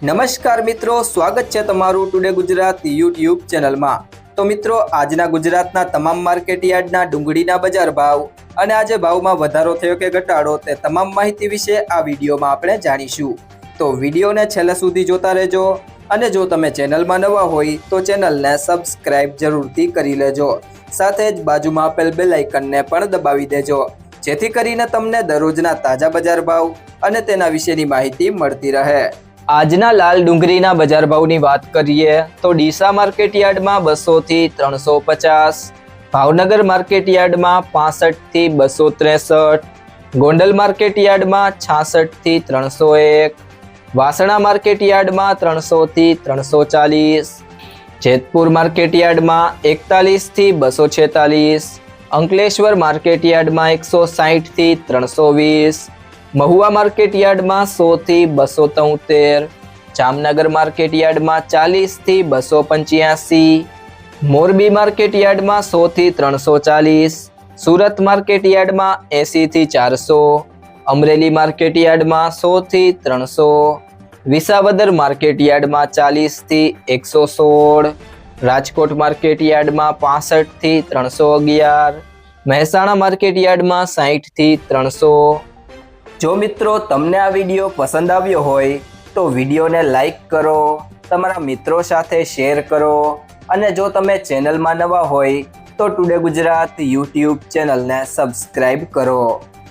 નમસ્કાર મિત્રો, સ્વાગત છે તમારું ટુડે ગુજરાત યુટ્યુબ ચેનલમાં। તો મિત્રો, આજના ગુજરાતના તમામ માર્કેટ યાર્ડના ડુંગળીના બજાર ભાવ અને આજે ભાવમાં વધારો થયો કે ઘટાડો તે તમામ માહિતી વિશે આ વિડીયોમાં આપણે જાણીશું। તો વિડીયોને છેલ્લે સુધી જોતા રહેજો અને જો તમે ચેનલમાં નવા હોય તો ચેનલને સબસ્ક્રાઇબ જરૂરથી કરી લેજો, સાથે જ બાજુમાં આપેલ બેલ આઇકનને પણ દબાવી દેજો, જેથી કરીને તમને દરરોજના તાજા બજાર ભાવ અને તેના વિશેની માહિતી મળતી રહે। આજના લાલ ડુંગળીના બજાર ભાવની વાત કરીએ તો ડીસા માર્કેટ યાર્ડમાં 200 થી 350, ભાવનગર માર્કેટ યાર્ડમાં 65 થી 263, ગોંડલ માર્કેટ યાર્ડમાં 66 થી 301, વાસણા માર્કેટ યાર્ડમાં 300 થી 340, જેતપુર માર્કેટ યાર્ડમાં 41 થી 246, અંકલેશ્વર માર્કેટ યાર્ડમાં 160 થી 320, મહુવા માર્કેટ યાર્ડમાં 100 થી 273, જામનગર માર્કેટ યાર્ડમાં 40 થી 285, મોરબી માર્કેટ યાર્ડમાં 100 થી 340, સુરત માર્કેટ યાર્ડમાં 80 થી 400, અમરેલી માર્કેટ યાર્ડમાં 100 થી 300, વિસાવદર માર્કેટ યાર્ડમાં 40 થી 116, રાજકોટ માર્કેટ યાર્ડમાં 65 થી 311, મહેસાણા માર્કેટ યાર્ડમાં 60 થી 300। જો મિત્રો તમને આ વિડીયો પસંદ આવ્યો હોય તો વિડીયોને લાઈક કરો, તમારા મિત્રો સાથે શેર કરો અને જો તમે ચેનલમાં નવા હોય તો ટુડે ગુજરાત યુટ્યુબ ચેનલને સબસ્ક્રાઇબ કરો।